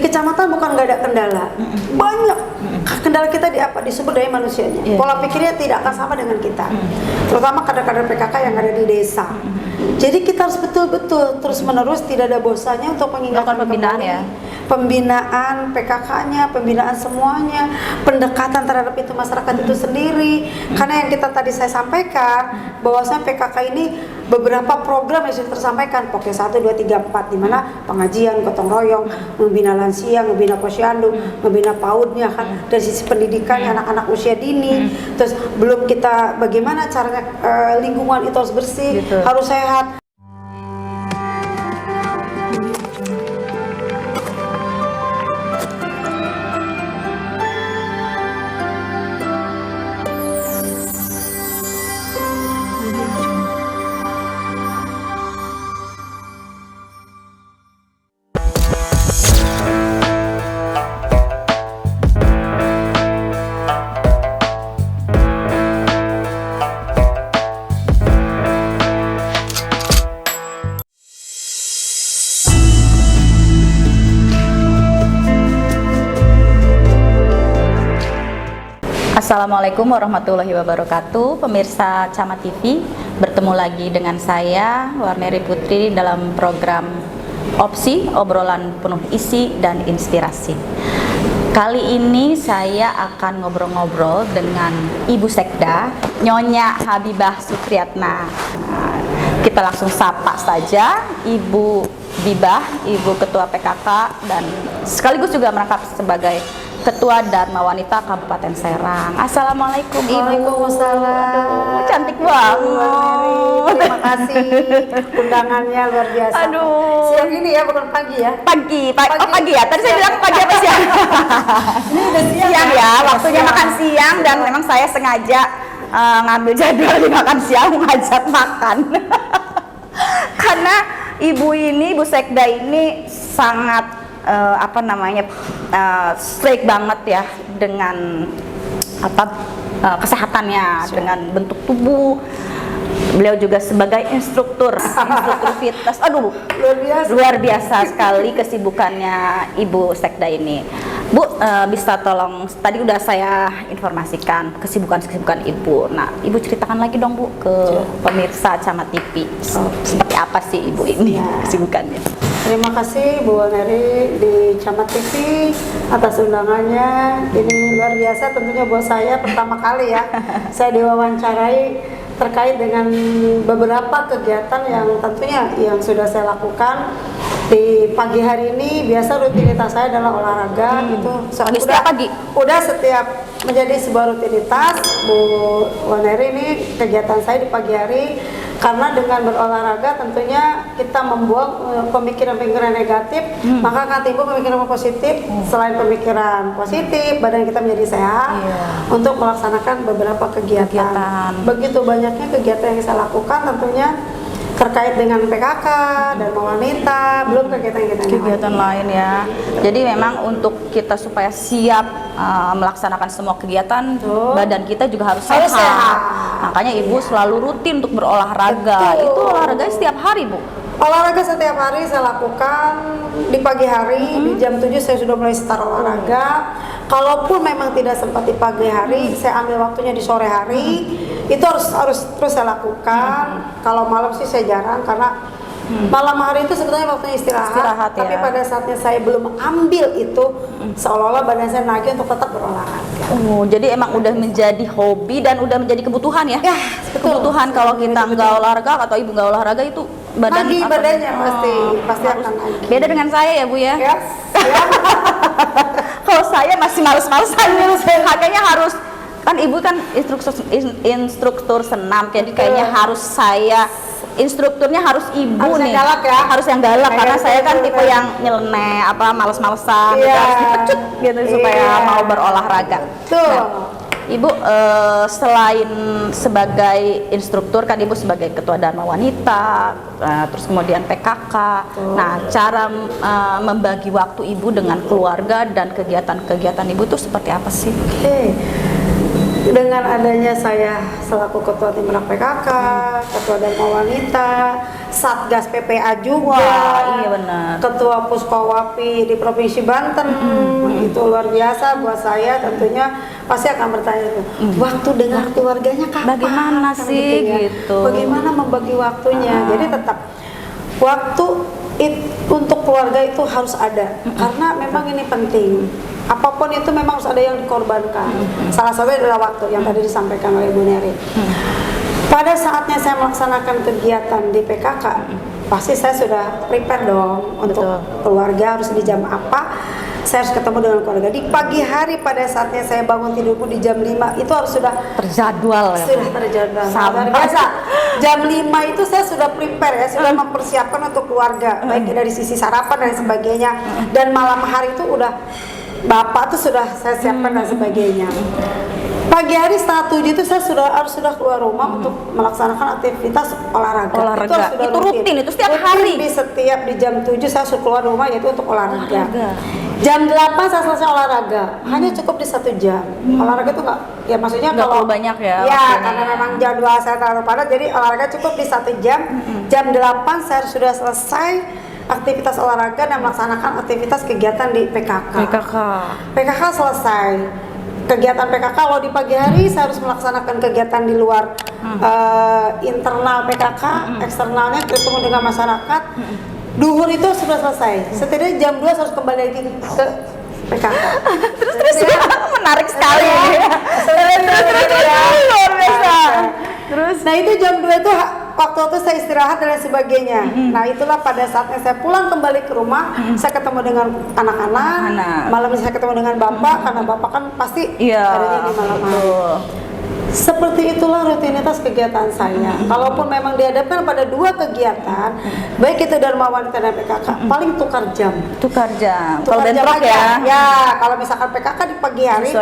kecamatan bukan nggak ada kendala, banyak. Kendala kita di apa? Di sumber daya manusianya. Pola pikirnya tidak akan sama dengan kita, terutama kader-kader PKK yang ada di desa. Jadi kita harus betul-betul terus-menerus tidak ada bosannya untuk mengingatkan pembinaan kembali. ya. Pembinaan PKK-nya, pembinaan semuanya, pendekatan terhadap itu masyarakat itu sendiri. Karena yang kita tadi saya sampaikan, bahwasanya PKK ini beberapa program yang sudah tersampaikan, Pokja 1, 2, 3, 4, di mana pengajian, gotong royong, membina lansia, membina posyandu, membina PAUD-nya kan, dari sisi pendidikannya anak-anak usia dini. Terus belum kita bagaimana caranya lingkungan itu harus bersih, harus sehat. Assalamualaikum warahmatullahi wabarakatuh. Pemirsa Camat TV, bertemu lagi dengan saya Warneri Putri dalam program Opsi, obrolan penuh isi dan inspirasi. Kali ini saya akan ngobrol-ngobrol dengan Ibu Sekda, Nyonya Habibah Supriyatna. Kita langsung sapa saja Ibu Bibah, Ibu Ketua PKK dan sekaligus juga merangkap sebagai Ketua Dharma Wanita Kabupaten Serang. Assalamualaikum Ibu. Waalaikumsalam. Aduh, cantik banget. Terima kasih undangannya luar biasa. Aduh. Siang ini ya, bukan pagi ya? Pagi. Oh pagi ya. Tadi saya bilang pagi apa siang? Ini udah Siang ya. Waktunya makan siang dan memang saya sengaja ngambil jadwal di makan siang ngajak makan. Karena Ibu ini, Ibu Sekda ini sangat strict banget ya dengan kesehatannya, dengan bentuk tubuh. Beliau juga sebagai instruktur fitness. Aduh, luar biasa sekali kesibukannya Ibu Sekda ini. Bu, bisa tolong, tadi udah saya informasikan kesibukan Ibu. Nah, Ibu ceritakan lagi dong Bu ke pemirsa Camat TV. Seperti apa sih Ibu ini kesibukannya? Terima kasih Bu Warneri di Camat TV atas undangannya. Ini luar biasa tentunya buat saya, pertama kali ya saya diwawancarai terkait dengan beberapa kegiatan yang tentunya yang sudah saya lakukan. Di pagi hari ini biasa rutinitas saya adalah olahraga gitu. Setiap pagi? Udah setiap menjadi sebuah rutinitas Bu Warneri. Ini kegiatan saya di pagi hari. Karena dengan berolahraga tentunya kita membuang pemikiran-pemikiran negatif, maka akan timbul pemikiran positif. Selain pemikiran positif, badan kita menjadi sehat untuk melaksanakan beberapa kegiatan. Begitu banyaknya kegiatan yang saya lakukan tentunya terkait dengan PKK dan wanita, belum kegiatan lain ya. Jadi memang untuk kita supaya siap melaksanakan semua kegiatan, badan kita juga harus sehat. Makanya Ibu selalu rutin untuk berolahraga. Itu olahraga setiap hari Bu? Olahraga setiap hari saya lakukan di pagi hari, di jam 7 saya sudah mulai start olahraga. Kalaupun memang tidak sempat di pagi hari, saya ambil waktunya di sore hari. Itu harus terus saya lakukan. Kalau malam sih saya jarang karena malam hari itu sebetulnya waktunya istirahat tapi pada saatnya saya belum ambil itu, seolah-olah badan saya nagih untuk tetap berolahraga. Jadi emang udah menjadi hobi dan udah menjadi kebutuhan ya? Ya, betul. Kebutuhan kalau kita nggak olahraga atau Ibu nggak olahraga itu badannya pasti akan nagih. Beda dengan saya ya Bu ya? Yes. Kalau saya masih males-malesan, makanya harus, kan Ibu kan instruktur senam, jadi kayaknya harus saya instrukturnya harus Ibu harus nih, yang galak ya? Harus yang galak karena saya kan tipe yang nyeleneh, males-malesan, harus dipecut gitu supaya mau berolahraga. Nah, Ibu selain sebagai instruktur kan Ibu sebagai Ketua Dharma Wanita, terus kemudian PKK. Nah, cara membagi waktu Ibu dengan keluarga dan kegiatan-kegiatan Ibu tuh seperti apa sih? Dengan adanya saya selaku ketua Timrak PKK, ketua Dharma Wanita, Satgas PPA juga, Wah, iya benar. ketua Puspawapi di Provinsi Banten, itu luar biasa buat saya. Tentunya pasti akan bertanya, waktu dengan keluarganya kapan? Bagaimana Kan sih ya. gitu. Bagaimana membagi waktunya? Jadi tetap waktu untuk keluarga itu harus ada, karena memang ini penting. Apapun itu memang harus ada yang dikorbankan. Salah satunya adalah waktu yang tadi disampaikan oleh Bu Neri. Pada saatnya saya melaksanakan kegiatan di PKK, pasti saya sudah prepare dong untuk keluarga harus di jam apa. Saya harus ketemu dengan keluarga di pagi hari. Pada saatnya saya bangun tidurku di jam 5 itu harus sudah Terjadwal ya. sudah terjadwal. Sama. Luar biasa. Jam 5 itu saya sudah prepare ya, sudah mempersiapkan untuk keluarga, baik dari sisi sarapan dan sebagainya. Dan malam hari itu udah bapak tuh sudah saya siapkan dan sebagainya. Pagi hari setengah 7 itu saya sudah keluar rumah untuk melaksanakan aktivitas olahraga. Itu rutin, itu setiap hari. Di jam 7 saya sudah keluar rumah yaitu untuk olahraga. Jam 8 saya selesai olahraga. Hanya cukup di 1 jam. Olahraga itu nggak, ya maksudnya Nggak kalau perlu banyak ya. Ya, karena memang jadwal saya terlalu padat, jadi olahraga cukup di 1 jam. Jam 8 saya sudah selesai aktivitas olahraga dan melaksanakan aktivitas kegiatan di PKK. PKK selesai. Kegiatan PKK kalau di pagi hari saya harus melaksanakan kegiatan di luar internal PKK, eksternalnya ketemu dengan masyarakat. Duhur itu sudah selesai. Setidaknya jam 2 harus kembali lagi ke PKK. Terus ya, menarik sekali. Luar biasa. Terus Nah itu jam 2 itu waktu saya istirahat dan lain sebagainya. Nah itulah pada saatnya saya pulang kembali ke rumah, saya ketemu dengan anak-anak. Malam saya ketemu dengan bapak, karena bapak kan pasti adanya di malam hari. Seperti itulah rutinitas kegiatan saya. Kalaupun memang dihadapkan pada 2 kegiatan, baik itu Dharma Wanita dan PKK, paling tukar jam. Kalau bentrok aja. Ya, kalau misalkan PKK di pagi hari,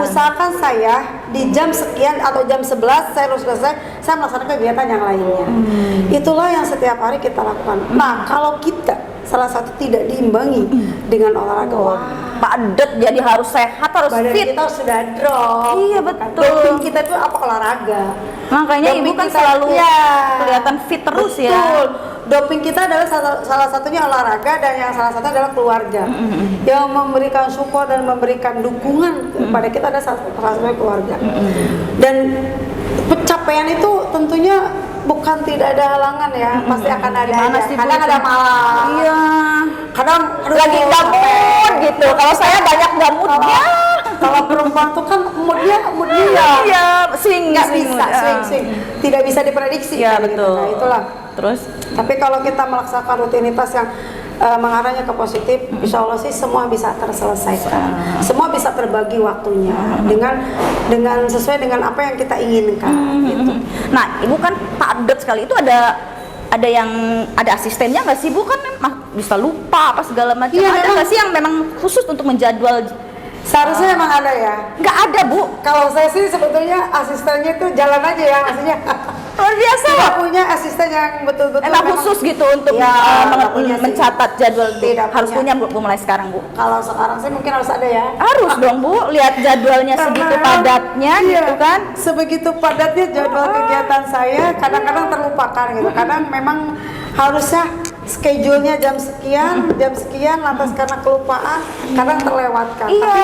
usahakan saya di jam sekian atau jam 11 saya harus selesai, saya melaksanakan kegiatan yang lainnya. Itulah yang setiap hari kita lakukan. Nah, kalau kita salah satu tidak diimbangi dengan olahraga, padat, jadi harus sehat, harus badan fit. kita sudah drop. Iya betul. Doping kita itu apa? Olahraga. Makanya Doping ibu kan kita, selalu kelihatan fit terus ya. Doping kita adalah salah satunya olahraga, dan yang salah satu adalah keluarga. Yang memberikan support dan memberikan dukungan kepada kita ada salah satunya keluarga. Dan pencapaian itu tentunya bukan tidak ada halangan ya, pasti akan ada. Kadang ada malam. Iya. Kadang lagi gamut gitu. Kalau saya banyak gamutnya. Kalau perempuan tuh kan moodnya swing. Tidak bisa diprediksi. Iya kan, betul. Gitu. Nah, itulah. Terus. Tapi kalau kita melaksanakan rutinitas yang mengarahnya ke positif, insya Allah sih semua bisa terselesaikan, semua bisa terbagi waktunya dengan sesuai dengan apa yang kita inginkan. Gitu. Nah, ibu kan padat sekali, itu ada asistennya nggak sih, Bu? Kan bisa lupa apa segala macam. Iya, ada nggak sih yang memang khusus untuk menjadwal? Seharusnya memang ada ya. Nggak ada, Bu. Kalau saya sih sebetulnya asistennya itu jalan aja ya, maksudnya. Luar biasa. Tidak punya asisten yang betul-betul emang khusus gitu untuk mencatat jadwal. Tidak harus punya Bu mulai sekarang, Bu. Kalau sekarang sih mungkin harus ada ya. Harus dong, Bu. Lihat jadwalnya segitu padatnya gitu kan. Sebegitu padatnya jadwal kegiatan saya, kadang-kadang terlupakan gitu. Kadang memang harusnya schedule-nya jam sekian, lantas karena kelupaan kadang terlewatkan. Tapi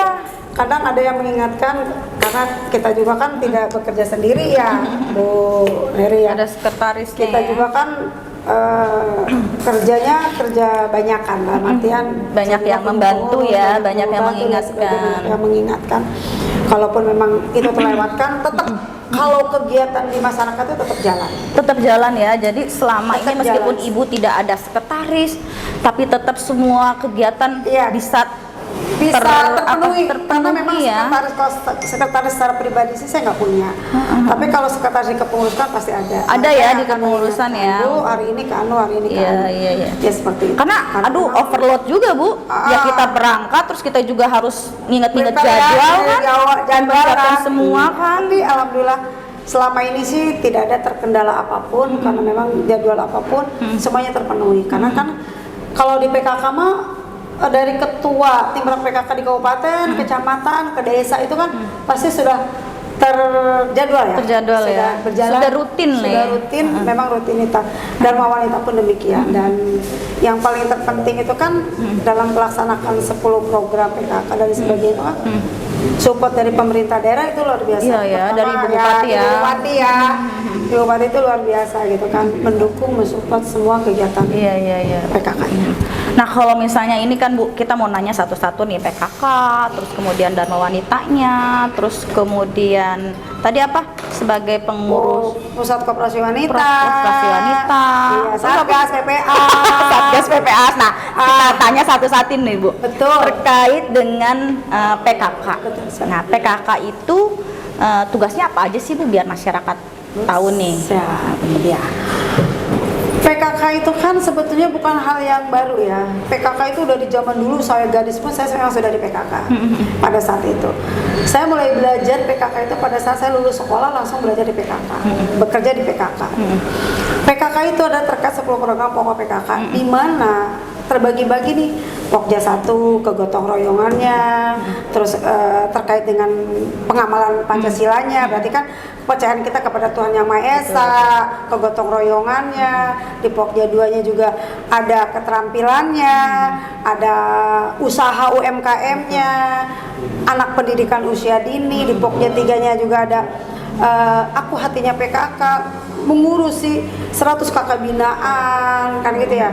kadang ada yang mengingatkan, karena kita juga kan tidak bekerja sendiri ya, Bu Neri ya. Ada sekretaris. Kita juga kan kerja banyakan, artian banyak yang membantu ya, banyak yang mengingatkan. Kalaupun memang itu terlewatkan, tetap kalau kegiatan di masyarakat itu tetap jalan ya. Jadi selama ini meskipun ibu tidak ada sekretaris, tapi tetap semua kegiatan bisa terpenuhi. Karena memang sekretaris secara pribadi sih saya nggak punya. Tapi kalau sekretaris di kepengurusan pasti ada. Ada ya di kepengurusan ya. Hari ini ke Anu, hari ini ke Anu. Iya. Ya seperti itu. Karena overload juga, Bu. Ya kita berangkat terus kita juga harus nginget-nginget jadwal kan. Jadwal semua kan. Tapi alhamdulillah selama ini sih tidak ada terkendala apapun, karena memang jadwal apapun semuanya terpenuhi. Karena kan kalau di PKK mah dari ketua Timrak PKK di kabupaten, kecamatan, ke desa itu kan pasti sudah terjadwal ya. Terjadwal Sudah ya. berjalan. Sudah rutin lah Sudah ya. rutin, memang rutinitas. Dharma Wanita pun demikian. Dan yang paling terpenting itu kan dalam melaksanakan 10 program PKK dan sebagainya. Support dari pemerintah daerah itu luar biasa. Iya ya, Pertama, dari Ibu Bupati ya. Ibu Bupati ya. Ibu Bupati itu luar biasa gitu kan, mendukung, mensupport semua kegiatan Iya. PKK ini. Nah, kalau misalnya ini kan Bu, kita mau nanya satu-satu nih, PKK, terus kemudian Dharma Wanitanya, terus kemudian tadi apa? Sebagai pengurus Pusat Koperasi Wanita. Koperasi Wanita. Iya, Satgas PPA. Satgas PPA. Nah, kita tanya satu-satu nih Bu. Betul. Terkait dengan PKK. Betul. Nah, PKK itu tugasnya apa aja sih Bu biar masyarakat tahu nih? Ya. PKK itu kan sebetulnya bukan hal yang baru ya. PKK itu udah di zaman dulu saya gadis pun saya memang sudah di PKK pada saat itu. Saya mulai belajar PKK itu pada saat saya lulus sekolah langsung belajar di PKK, bekerja di PKK. PKK itu ada terkait 10 program pokok PKK di mana terbagi-bagi nih Pokja 1 kegotong royongannya, terus terkait dengan pengamalan Pancasilanya, berarti kan kepercayaan kita kepada Tuhan Yang Maha Esa, kegotong royongannya, di Pokja 2-nya juga ada keterampilannya, ada usaha UMKM-nya, anak pendidikan usia dini, di Pokja 3-nya juga ada aku hatinya PKK, mengurusi 100 kakak binaan, kan gitu ya.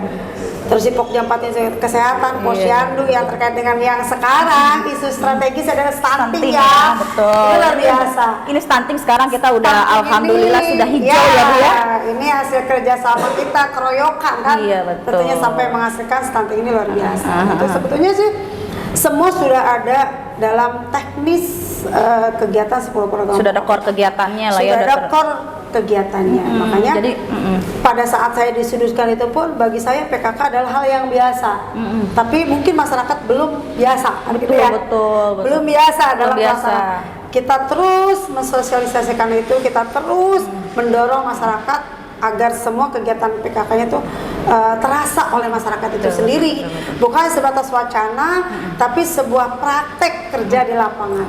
Terus di Pokja 4 kesehatan, Posyandu yang terkait dengan yang sekarang isu strategis adalah stunting ya. Betul. Itu luar biasa. Ini stunting sekarang kita udah Stunting alhamdulillah ini, sudah hijau ya Bu ya. Ini hasil kerjasama kita keroyokan kan. Iya, betul. Tentunya sampai menghasilkan stunting ini luar biasa. Itu sebetulnya sih semua sudah ada dalam teknis kegiatan 10 program. Sudah ada core kegiatannya lah ya. Sudah ada core kegiatannya. Makanya jadi, pada saat saya disudutkan itu pun bagi saya PKK adalah hal yang biasa. Tapi mungkin masyarakat belum biasa, gitu ya. Betul. Belum biasa dalam biasa. pelaksanaan. Kita terus mensosialisasikan itu, kita terus mendorong masyarakat agar semua kegiatan PKK-nya itu terasa oleh masyarakat itu sendiri. Bukan sebatas wacana, tapi sebuah praktek kerja di lapangan.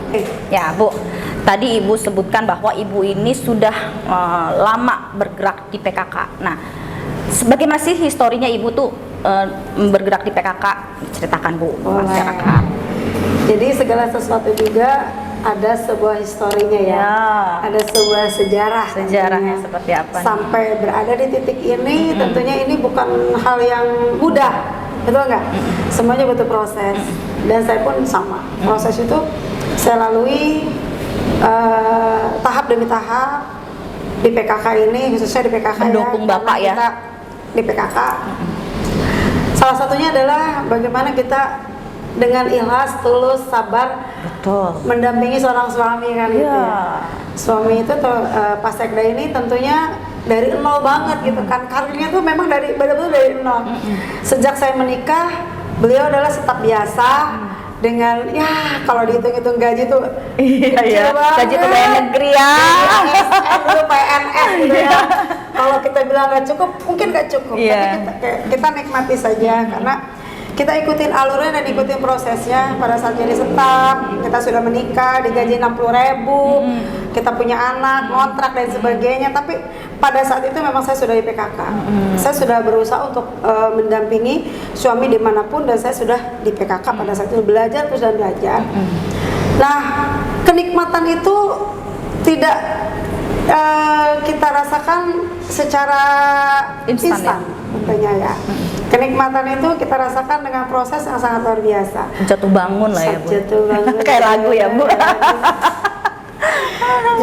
Ya Bu, tadi Ibu sebutkan bahwa Ibu ini sudah lama bergerak di PKK. Nah, bagaimana sih historinya Ibu tuh bergerak di PKK? Ceritakan Bu, masyarakat. Jadi segala sesuatu juga ada sebuah historinya ya. Ada sebuah sejarah. Sejarahnya seperti apa? Sampai berada di titik ini, tentunya ini bukan hal yang mudah, betul nggak? Semuanya butuh proses. Dan saya pun sama. Proses itu saya lalui tahap demi tahap di PKK ini, khususnya di PKK mendukung ya, Bapak ya. Kita di PKK. Salah satunya adalah bagaimana kita dengan ikhlas, tulus, sabar, betul, mendampingi seorang suami kan gitu ya. Suami itu Pak Sekda ini tentunya dari nol banget gitu kan, karirnya tuh memang dari benar-benar dari nol. Sejak saya menikah, beliau adalah staf biasa dengan ya kalau dihitung-hitung gaji tuh gaji pegawai negeri ya, dulu PNS gitu ya. Kalau kita bilang nggak cukup, mungkin nggak cukup, tapi kita nikmati saja karena kita ikutin alurnya dan ikutin prosesnya. Pada saat jadi staf, kita sudah menikah, digaji 60.000, kita punya anak, kontrak dan sebagainya. Tapi pada saat itu memang saya sudah di PKK. Saya sudah berusaha untuk mendampingi suami dimanapun dan saya sudah di PKK pada saat itu belajar terus dan belajar. Nah, kenikmatan itu tidak kita rasakan secara instan, tentunya ya. Kenikmatan itu kita rasakan dengan proses yang sangat luar biasa. Jatuh bangun lah ya Bu. Jatuh bangun. Kayak lagu ya Bu.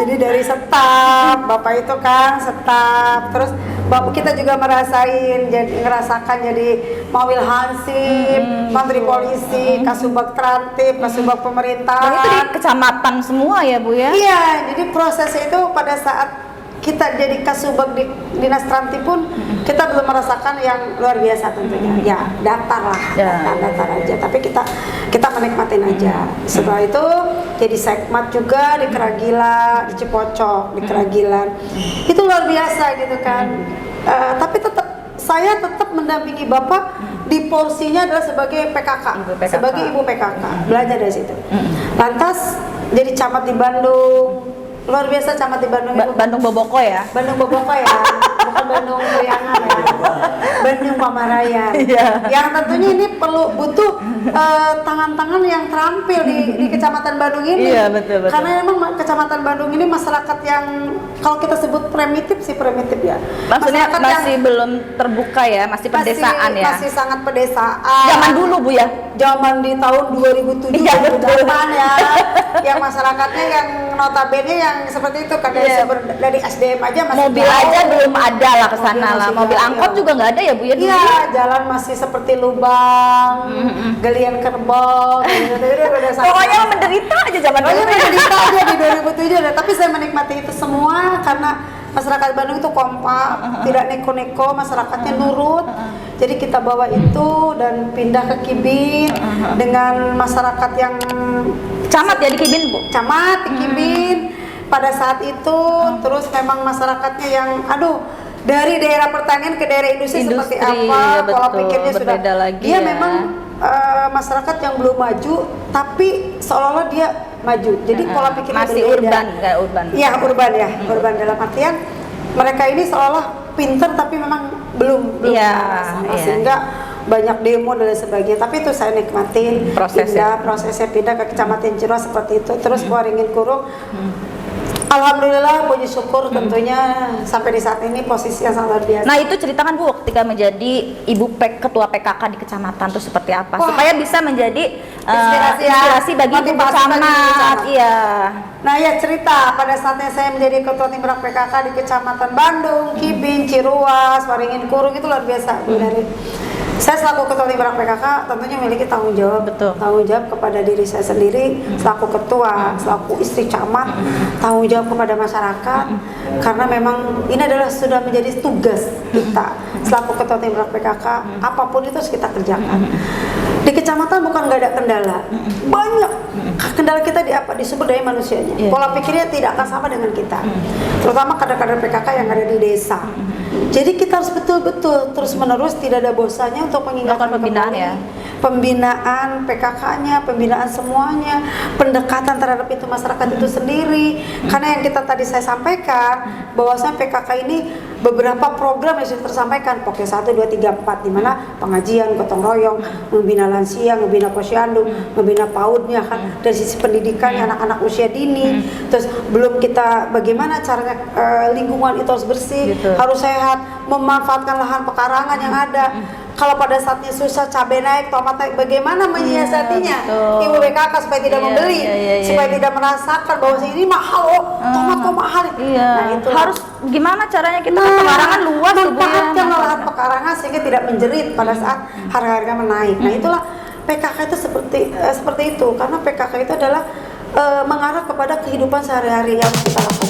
Jadi dari staf, Bapak itu kan staf, terus Bapak kita juga ngerasakan jadi Mawil Hansip, Menteri Polisi, Kasubag Trantip, Kasubag Pemerintahan. Dan itu di kecamatan semua ya Bu ya? Iya, jadi proses itu pada saat kita jadi Kasubag di Dinas Trantip pun kita belum merasakan yang luar biasa tentunya. Ya, datar lah, datar aja. Tapi kita menikmatin aja. Setelah itu jadi sekmat juga di Keragilan, di Cipocok, di Keragilan. Itu luar biasa gitu kan. Tapi saya tetap mendampingi Bapak di porsinya adalah sebagai PKK, sebagai ibu PKK. Belajar dari situ. Lantas jadi camat di Bandung. luar biasa camat di Bandung itu. Bandung Boboko ya. Bandung Boboko ya, bukan Bandung Priangan ya. Bandung Pamarayan. Iya. Yang tentunya ini butuh tangan-tangan yang terampil di Kecamatan Bandung ini. Iya, betul. Karena memang Kecamatan Bandung ini masyarakat yang kalau kita sebut primitif ya. Maksudnya Masyarakat masih belum terbuka ya, masih pedesaan ya. Masih sangat pedesaan. Zaman dulu Bu ya. Zaman di tahun 2007 Iya, betul. 2008 ya. Yang masyarakatnya yang notabene yang seperti itu kan Iya. dari SDM aja masih Mobil jauh. aja belum ada lah ke sana Mobil lah. masih Mobil jauh. angkot juga nggak ada ya Bu ya dulu? Iya, jalan masih seperti lubang, galian kerbau, gitu. Udah sangat- Pokoknya menderita aja zaman Pokoknya dulu. menderita aja di 2007 ada. Tapi saya menikmati itu semua karena masyarakat Bandung itu kompak, tidak neko-neko, masyarakatnya nurut. Jadi kita bawa itu dan pindah ke Kibin dengan masyarakat yang Camat ya di Kibin Bu. camat di Kibin pada saat itu. Terus memang masyarakatnya yang dari daerah pertanian ke daerah industri seperti Industri, apa, ya pola betul, pikirnya sudah berbeda lagi dia ya. memang masyarakat yang belum maju tapi seolah-olah dia maju. Jadi pola pikirnya masih berbeda. urban kayak urban. Iya, urban ya. Urban dalam artian mereka ini seolah pinter tapi memang belum Iya, sama, iya. sehingga banyak demo dan lain sebagainya. Tapi itu saya nikmatin prosesnya pindah ke Kecamatan Ciroa seperti itu. Terus Waringin Kurung. Alhamdulillah, puji syukur tentunya sampai di saat ini posisi yang sangat luar biasa. Nah itu ceritakan Bu ketika menjadi ketua PKK di kecamatan itu seperti apa Wah. supaya bisa menjadi Inspirasi bagi Ibu motivasi bagi Ibu camat. camat. Iya. Nah ya cerita pada saatnya saya menjadi ketua tim gerak PKK di Kecamatan Bandung, Kibin, Ciruas, Waringin Kurung itu luar biasa Bu Neri. Saya selaku ketua tim gerak PKK tentunya memiliki tanggung jawab, Betul. tanggung jawab kepada diri saya sendiri selaku ketua, selaku istri camat, tanggung jawab kepada masyarakat karena memang ini adalah sudah menjadi tugas kita selaku ketua tim gerak PKK. Apapun itu harus kita kerjakan. Di kecamatan bukan nggak ada kendala, banyak kendala kita di apa? Di sumber daya manusianya. Iya. Pola pikirnya tidak akan sama dengan kita, terutama kader-kader PKK yang ada di desa. Jadi kita harus betul-betul terus-menerus tidak ada bosannya untuk mengingatkan Melakukan pembinaan kembali ya. pembinaan PKK-nya, pembinaan semuanya, pendekatan terhadap itu masyarakat itu sendiri. Karena yang kita tadi saya sampaikan bahwasanya PKK ini beberapa program yang sudah tersampaikan, Pokja 1, 2, 3, 4 di mana pengajian, gotong royong, membina lansia, membina posyandu, membina PAUD-nya kan dari sisi pendidikannya anak-anak usia dini. Terus belum kita bagaimana caranya lingkungan itu harus bersih, Gitu. harus sehat, memanfaatkan lahan pekarangan yang ada. Kalau pada saatnya susah cabai naik, tomat naik, bagaimana menyiasatinya? betul. Ibu BKK supaya tidak Iya, membeli, iya, supaya tidak merasakan bahwa ini mahal tomat kok mahal. Iya. Nah, itu Harus gimana caranya kita pekarangan luas tuh Bu ya. manfaatkan lahan pekarangan sehingga tidak menjerit pada saat harga-harga menaik. Nah, itulah PKK itu seperti itu karena PKK itu adalah mengarah kepada kehidupan sehari-hari yang kita lakukan.